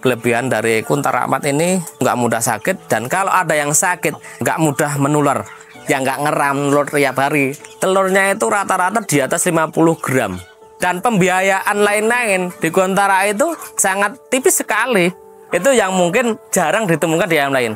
kelebihan dari Kuntara Amat ini nggak mudah sakit, dan kalau ada yang sakit nggak mudah menular, yang nggak ngeram telur tiap hari. Telurnya itu rata-rata di atas 50 gram. Dan pembiayaan lain-lain di Kuntara itu sangat tipis sekali. Itu yang mungkin jarang ditemukan di ayam lain.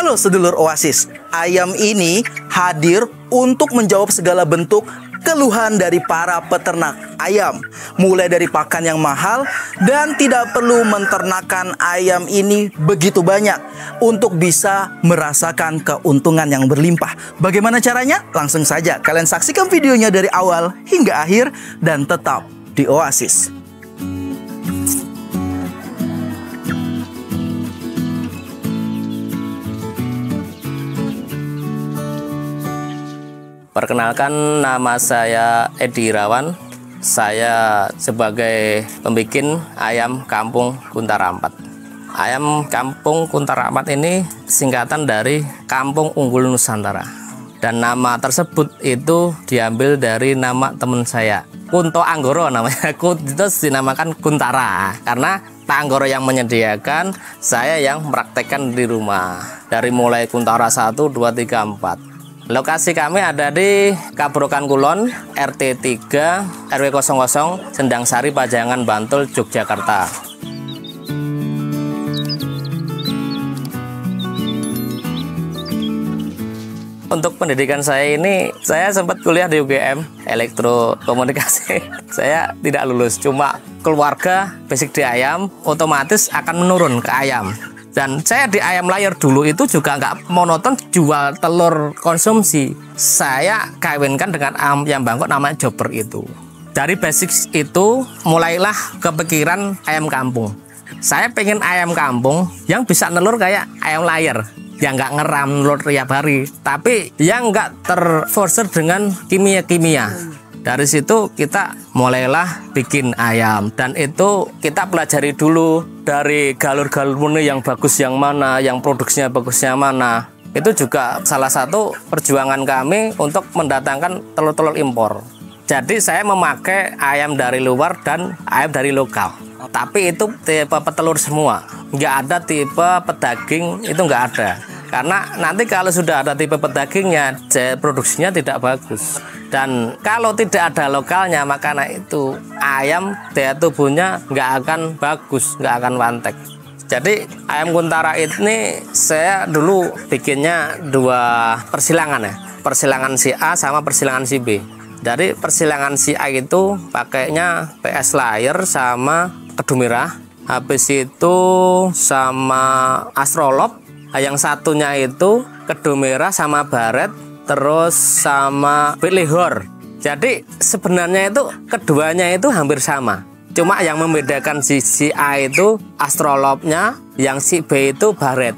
Halo sedulur Oasis, ayam ini hadir untuk menjawab segala bentuk keluhan dari para peternak ayam. Mulai dari pakan yang mahal dan tidak perlu menternakan ayam ini begitu banyak untuk bisa merasakan keuntungan yang berlimpah. Bagaimana caranya? Langsung saja kalian saksikan videonya dari awal hingga akhir dan tetap di Oasis. Perkenalkan, nama saya Edi Irawan. Saya sebagai pembikin ayam kampung Kuntara Amat. Ayam kampung Kuntara Amat ini singkatan dari Kampung Unggul Nusantara. Dan nama tersebut itu diambil dari nama teman saya, Kunto Anggoro namanya. Itu dinamakan Kuntara karena Pak Anggoro yang menyediakan, saya yang mempraktekkan di rumah. Dari mulai Kuntara 1, 2, 3, 4. Lokasi kami ada di Kabrokan Kulon, RT 3, RW 00, Sendang Sari, Pajangan, Bantul, Yogyakarta. Untuk pendidikan saya ini, saya sempat kuliah di UGM, elektrokomunikasi. Saya tidak lulus, cuma keluarga basic di ayam, otomatis akan menurun ke ayam. Dan saya di ayam layar dulu itu juga nggak monoton jual telur konsumsi. Saya kawinkan dengan ayam bangkok namanya Jobber itu. Dari basic itu mulailah kepikiran ayam kampung. Saya pengen ayam kampung yang bisa nelur kayak ayam layar, yang nggak ngeram telur tiap hari, tapi yang nggak terforcer dengan kimia-kimia. Dari situ kita mulailah bikin ayam, dan itu kita pelajari dulu dari galur-galur murni yang bagus yang mana, yang produksinya bagus yang mana. Itu juga salah satu perjuangan kami untuk mendatangkan telur-telur impor. Jadi saya memakai ayam dari luar dan ayam dari lokal. Tapi itu tipe petelur semua, nggak ada tipe pedaging, itu nggak ada. Karena nanti kalau sudah ada tipe pedagingnya, produksinya tidak bagus. Dan kalau tidak ada lokalnya, makanya itu ayam daya tubuhnya nggak akan bagus, nggak akan wantek. Jadi ayam Kuntara ini saya dulu bikinnya 2 persilangan ya, persilangan si A sama persilangan si B. Dari persilangan si A itu pakainya PS Layer sama kedu merah, habis itu sama Astrolop. Yang satunya itu kedu merah sama baret, terus sama Pilihor. Jadi sebenarnya itu keduanya itu hampir sama. Cuma yang membedakan si A itu Astrolopnya, yang si B itu baret.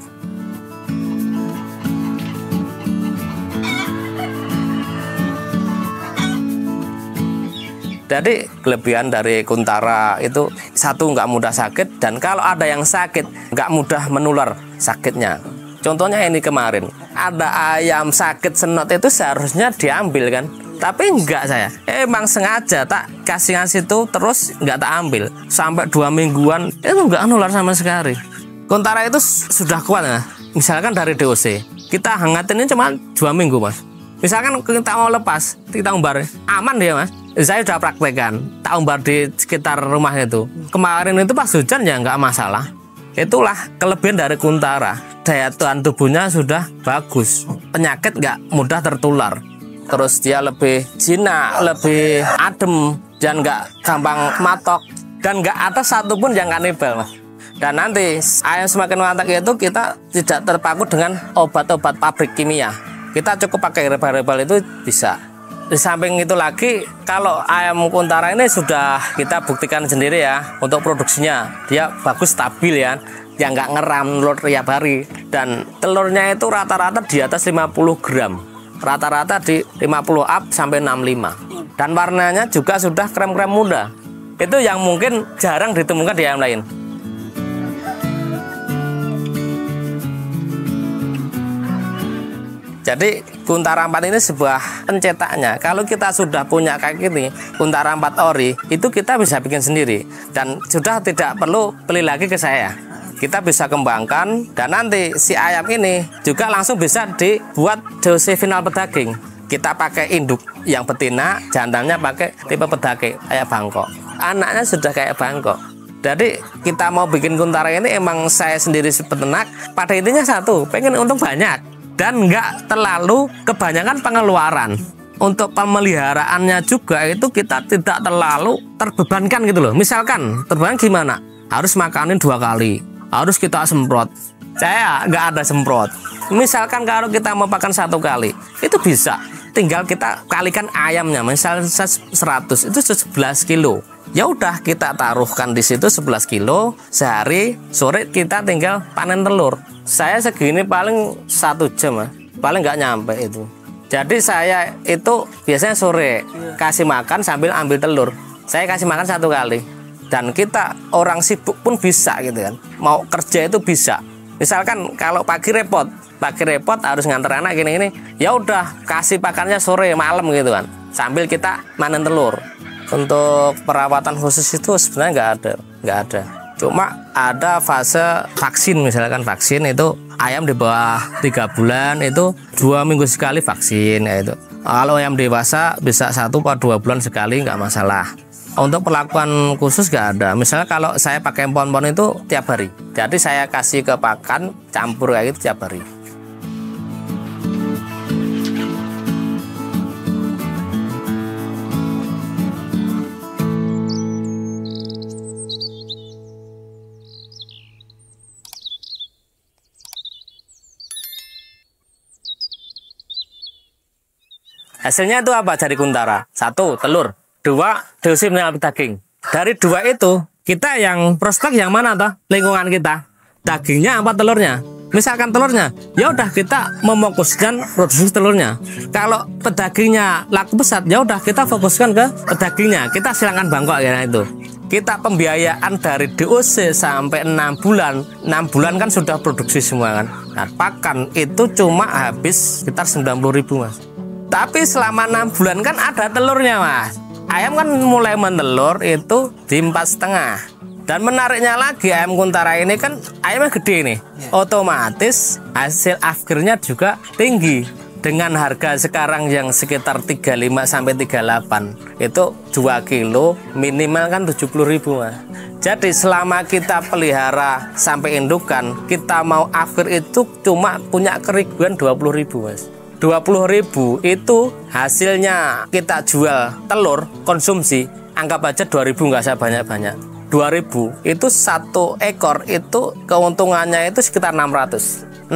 Jadi kelebihan dari Kuntara itu, satu, nggak mudah sakit, dan kalau ada yang sakit nggak mudah menular sakitnya. Contohnya ini kemarin ada ayam sakit senot itu seharusnya diambil kan, tapi enggak, saya emang sengaja tak kasih itu terus nggak tak ambil sampai 2 mingguan itu nggak nular sama sekali. Kuntara itu sudah kuat ya. Misalkan dari DOC kita hangatin ini cuma 2 minggu mas. Misalkan kita mau lepas, kita umbar aman dia mas. Saya sudah praktekkan, tak umbar di sekitar rumah itu. Kemarin itu pas hujan ya nggak masalah. Itulah kelebihan dari Kuntara. Daya tahan tubuhnya sudah bagus, penyakit nggak mudah tertular. terus dia lebih jinak, lebih adem, dan nggak gampang matok, dan nggak ada satupun yang kanibal, Mas. Dan nanti ayam semakin mantap itu kita tidak terpaku dengan obat-obat pabrik kimia. Kita cukup pakai herbal-herbal itu bisa. Di samping itu lagi, kalau ayam Kuntara ini sudah kita buktikan sendiri ya untuk produksinya, dia bagus, stabil ya, yang nggak ngeram telur tiap hari, dan telurnya itu rata-rata di atas 50 gram, rata-rata di 50 up sampai 65, dan warnanya juga sudah krem-krem muda. Itu yang mungkin jarang ditemukan di ayam lain. Jadi Kuntara 4 ini sebuah pencetaknya. Kalau kita sudah punya kayak gini, Kuntara 4 ori, itu kita bisa bikin sendiri, dan sudah tidak perlu beli lagi ke saya. Kita bisa kembangkan, dan nanti si ayam ini juga langsung bisa dibuat dosis final pedaging. Kita pakai induk yang betina, jantannya pakai tipe pedaging kayak Bangkok. Anaknya sudah kayak Bangkok. Jadi kita mau bikin Kuntara ini, emang saya sendiri peternak pada intinya satu, pengen untung banyak dan nggak terlalu kebanyakan pengeluaran. Untuk pemeliharaannya juga itu kita tidak terlalu terbebankan gitu loh. Misalkan terbeban gimana? Harus makanin 2 kali, harus kita semprot. Saya nggak ada semprot. Misalkan kalau kita mau pakan 1 kali, itu bisa. Tinggal kita kalikan ayamnya, misal 100 itu 11 kilo. Ya udah kita taruhkan di situ 11 kilo. Sehari sore kita tinggal panen telur. Saya segini paling 1 jam, paling nggak nyampe itu. Jadi saya itu biasanya sore kasih makan sambil ambil telur. Saya kasih makan 1 kali. Dan kita orang sibuk pun bisa gitu kan. Mau kerja itu bisa. Misalkan kalau pagi repot harus nganter anak gini-gini, ya udah kasih pakannya sore malam gitu kan. Sambil kita panen telur. Untuk perawatan khusus itu sebenarnya nggak ada. Cuma ada fase vaksin, misalkan vaksin itu ayam di bawah 3 bulan itu 2 minggu sekali vaksin ya itu. Kalau ayam dewasa bisa 1 atau 2 bulan sekali, nggak masalah. Untuk perlakuan khusus nggak ada. Misalnya kalau saya pakai empon-empon itu tiap hari. Jadi saya kasih ke pakan campur kayak gitu tiap hari. Hasilnya itu apa dari Kuntara? 1, telur. 2, dosis mineral pedaging. Dari 2 itu, kita yang prospek yang mana toh? Lingkungan kita. Dagingnya apa telurnya? Misalkan telurnya, ya udah kita mefokuskan produksi telurnya. Kalau pedagingnya laku pesat, ya udah kita fokuskan ke pedagingnya. Kita silakan Bangkok ya itu. Kita pembiayaan dari DOC sampai 6 bulan. 6 bulan kan sudah produksi semua kan. Nah, pakan itu cuma habis sekitar 90.000 Mas. Tapi selama 6 bulan kan ada telurnya Mas. Ayam kan mulai mentelur itu di 4,5. Dan menariknya lagi ayam Kuntara ini kan ayamnya gede nih. Otomatis hasil akhirnya juga tinggi. Dengan harga sekarang yang sekitar 35 sampai 38. Itu 2 kilo minimal kan 70.000 Mas. Jadi selama kita pelihara sampai indukan, kita mau akhir itu cuma punya kerugian 20.000 Mas. 20.000 itu hasilnya kita jual telur konsumsi, anggap aja 2.000, nggak usah banyak-banyak. 2.000 itu 1 ekor itu keuntungannya itu sekitar 600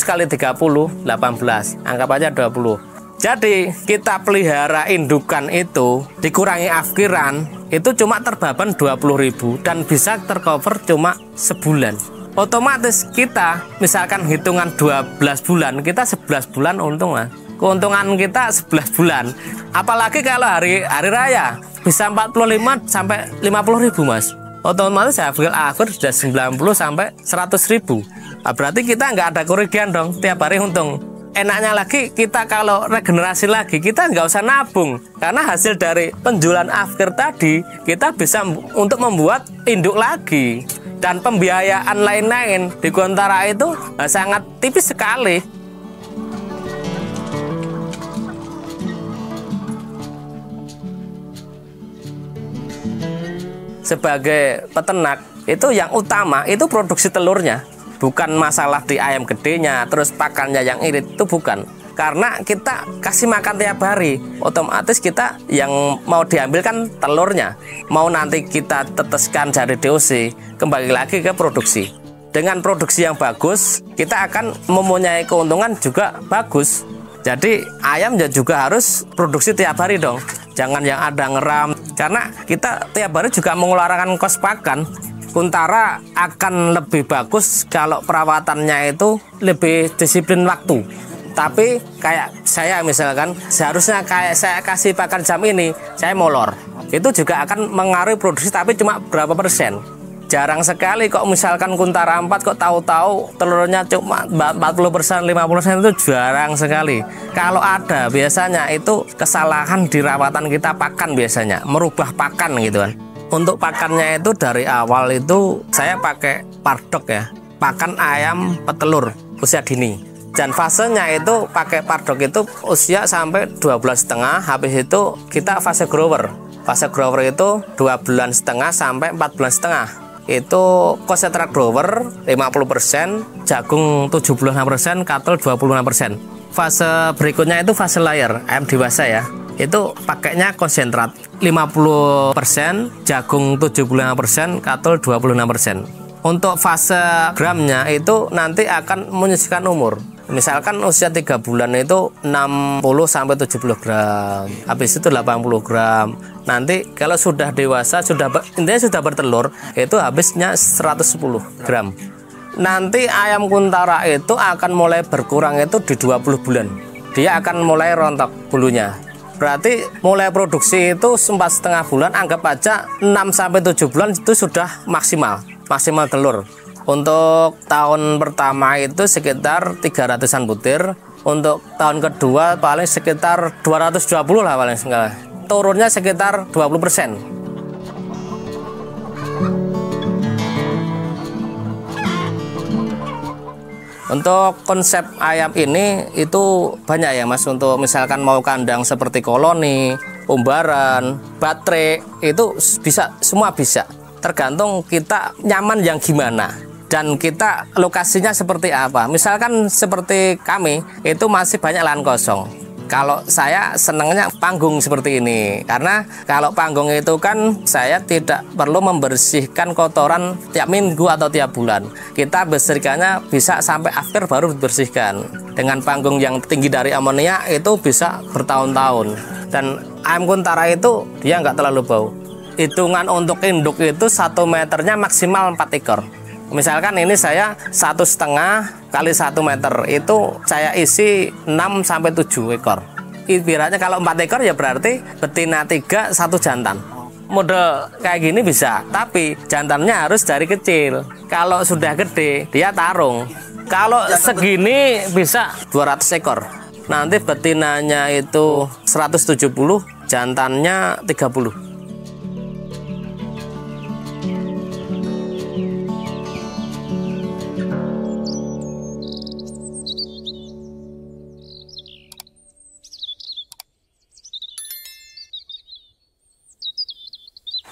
kali 30, 18, anggap aja 20. Jadi kita pelihara indukan itu dikurangi akhiran itu cuma terbaban 20.000 dan bisa tercover cuma sebulan. Otomatis kita misalkan hitungan 12 bulan, kita 11 bulan untung Mas. Keuntungan kita 11 bulan. Apalagi kalau hari raya bisa 45 sampai 50.000 Mas. Otomatis hasil akhir sudah 90 sampai 100.000. Nah, berarti kita nggak ada kerugian dong, tiap hari untung. Enaknya lagi kita kalau regenerasi lagi kita nggak usah nabung, karena hasil dari penjualan akhir tadi kita bisa untuk membuat induk lagi. Dan pembiayaan lain-lain di Kuntara itu sangat tipis sekali. Sebagai peternak itu yang utama itu produksi telurnya, bukan masalah di ayam gedenya terus pakannya yang irit, itu bukan. karena kita kasih makan tiap hari, otomatis kita yang mau diambil kan telurnya. Mau nanti kita teteskan dari DOC, kembali lagi ke produksi. Dengan produksi yang bagus, kita akan mempunyai keuntungan juga bagus. Jadi ayam juga harus produksi tiap hari dong. Jangan yang ada ngeram, karena kita tiap hari juga mengeluarkan kos pakan. Kuntara akan lebih bagus kalau perawatannya itu lebih disiplin waktu. Tapi kayak saya misalkan, seharusnya kayak saya kasih pakan jam ini, saya molor. Itu juga akan mengaruhi produksi, tapi cuma berapa persen. Jarang sekali kok misalkan Kuntara 4 kok tahu-tahu telurnya cuma 40%, 50% itu jarang sekali. Kalau ada biasanya itu kesalahan di rawatan kita pakan biasanya, merubah pakan gitu kan. Untuk pakannya itu dari awal itu saya pakai pardok ya, pakan ayam petelur usia dini. Dan fasenya itu pakai pardok itu usia sampai 12,5. Habis itu kita fase grower. Fase grower itu 2,5 bulan sampai 4,5 bulan. Itu konsentrate grower 50%, jagung 76%, katel 26%. Fase berikutnya itu fase layer, ayam dewasa ya. Itu pakainya konsentrat 50%, jagung 75%, katel 26%. Untuk fase gramnya itu nanti akan menyesuaikan umur. Misalkan usia 3 bulan itu 60 sampai 70 gram. Habis itu 80 gram. Nanti kalau sudah dewasa, intinya sudah bertelur, itu habisnya 110 gram. Nanti ayam Kuntara itu akan mulai berkurang itu di 20 bulan. Dia akan mulai rontok bulunya. Berarti mulai produksi itu 4,5 bulan, anggap aja 6 sampai 7 bulan itu sudah maksimal telur. Untuk tahun pertama itu sekitar 300-an butir. Untuk tahun kedua paling sekitar 220 lah paling sekali. Turunnya sekitar 20%. Untuk konsep ayam ini itu banyak ya Mas. Untuk misalkan mau kandang seperti koloni, umbaran, baterai, itu bisa, semua bisa. Tergantung kita nyaman yang gimana. Dan kita lokasinya seperti apa. Misalkan seperti kami itu masih banyak lahan kosong. Kalau saya senangnya panggung seperti ini, karena kalau panggung itu kan saya tidak perlu membersihkan kotoran tiap minggu atau tiap bulan. Kita bersihkannya bisa sampai akhir baru dibersihkan. Dengan panggung yang tinggi dari amonia itu bisa bertahun-tahun. Dan ayam Kuntara itu dia nggak terlalu bau. Hitungan untuk induk itu 1 meternya maksimal 4 ekor. Misalkan ini saya 1,5 kali 1 meter itu saya isi 6 sampai 7 ekor. Ibaratnya kalau 4 ekor ya berarti betina 3, 1 jantan. Model kayak gini bisa, tapi jantannya harus dari kecil. Kalau sudah gede dia tarung. Kalau segini bisa 200 ekor. Nanti betinanya itu 170, jantannya 30.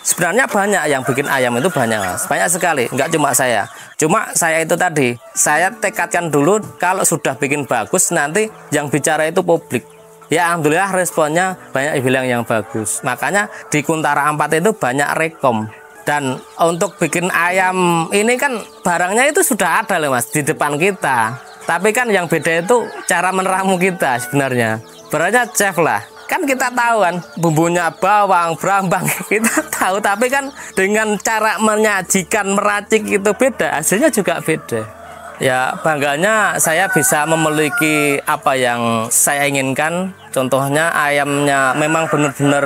Sebenarnya banyak yang bikin ayam itu banyak Mas. Banyak sekali, nggak cuma saya. Cuma saya itu tadi, saya tekadkan dulu kalau sudah bikin bagus nanti yang bicara itu publik. Ya alhamdulillah responnya banyak bilang yang bagus. Makanya di Kuntara 4 itu banyak rekom. Dan untuk bikin ayam ini kan barangnya itu sudah ada loh Mas di depan kita. Tapi kan yang beda itu cara meneramu kita sebenarnya. Berarti chef lah. Kan kita tahu kan bumbunya bawang, brambang kita tahu, tapi kan dengan cara menyajikan, meracik itu beda, hasilnya juga beda. Ya bangganya saya bisa memiliki apa yang saya inginkan. Contohnya ayamnya memang benar-benar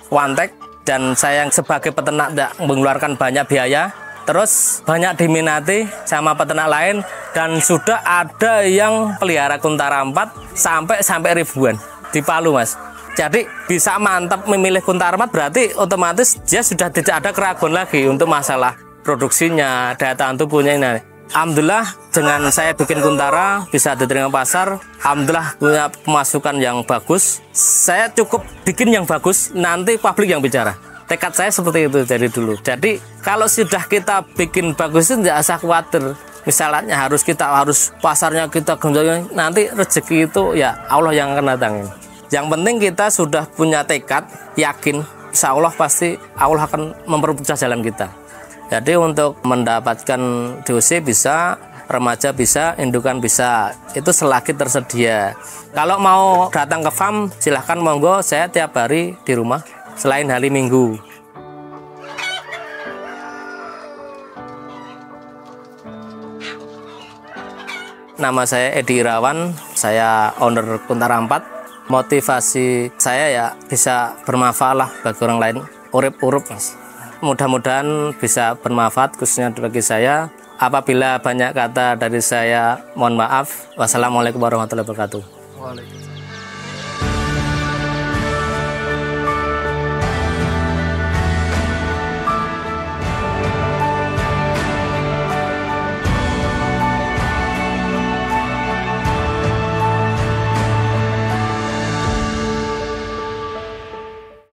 wantek dan saya sebagai peternak tidak mengeluarkan banyak biaya. Terus banyak diminati sama peternak lain dan sudah ada yang pelihara Kuntara 4 sampai ribuan di Palu Mas. Jadi bisa mantap memilih Kuntara 4 berarti otomatis dia sudah tidak ada keraguan lagi untuk masalah produksinya, daya tahan tubuhnya ini. Alhamdulillah dengan saya bikin Kuntara bisa diterima pasar. Alhamdulillah punya pemasukan yang bagus. Saya cukup bikin yang bagus, nanti publik yang bicara. Tekad saya seperti itu dari dulu. Jadi kalau sudah kita bikin bagus itu tidak usah khawatir. misalnya kita harus pasarnya kita genjot, nanti rezeki itu ya Allah yang akan datangin. Yang penting kita sudah punya tekad, yakin, insya Allah pasti Allah akan mempermudah jalan kita. Jadi untuk mendapatkan DOC bisa, remaja bisa, indukan bisa, itu selagi tersedia. Kalau mau datang ke farm silahkan monggo, saya tiap hari di rumah selain hari Minggu. Nama saya Edi Irawan, saya owner Kuntara 4. Motivasi saya ya bisa bermanfaat lah bagi orang lain, urip-urup mas. Mudah-mudahan bisa bermanfaat khususnya bagi saya. Apabila banyak kata dari saya, mohon maaf. Wassalamualaikum warahmatullahi wabarakatuh.